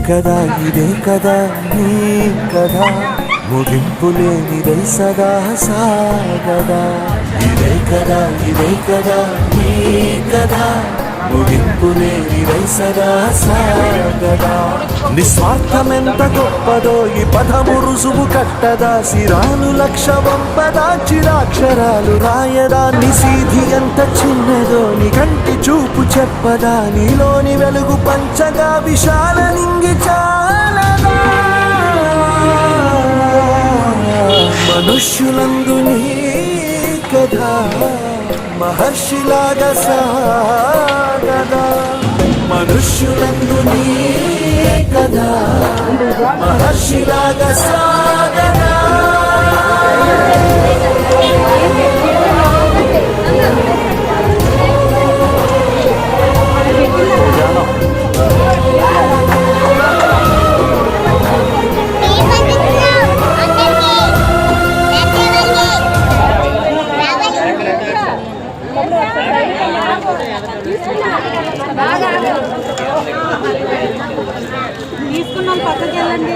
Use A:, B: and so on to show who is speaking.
A: కదా ఇదే కదా నీ కదా ముగింపు లేనిదై సదా సాగదా ఇదే కదా నీ కదా ముగింపు లేనిదై సదా సాగదా నిస్వార్థమెంత గొప్పదో ఈ పదము రుజువు కట్టదా సిరాలు లక్ష వంపదా చిరాక్షరాలు రాయదా నిశీధి ఎంత చిన్నదో నీ కంటి చూపు చెప్పదా నీలోని వెలుగు పంచగా విశాల నింగి చాలదా మనుష్యులందు నీ కథ మహర్షిలాగా సాగదా మనుష్యులందు నీ కథ మహర్షిలాగా సాగదా
B: తీసుకున్నాం పక్కకి వెళ్ళండి.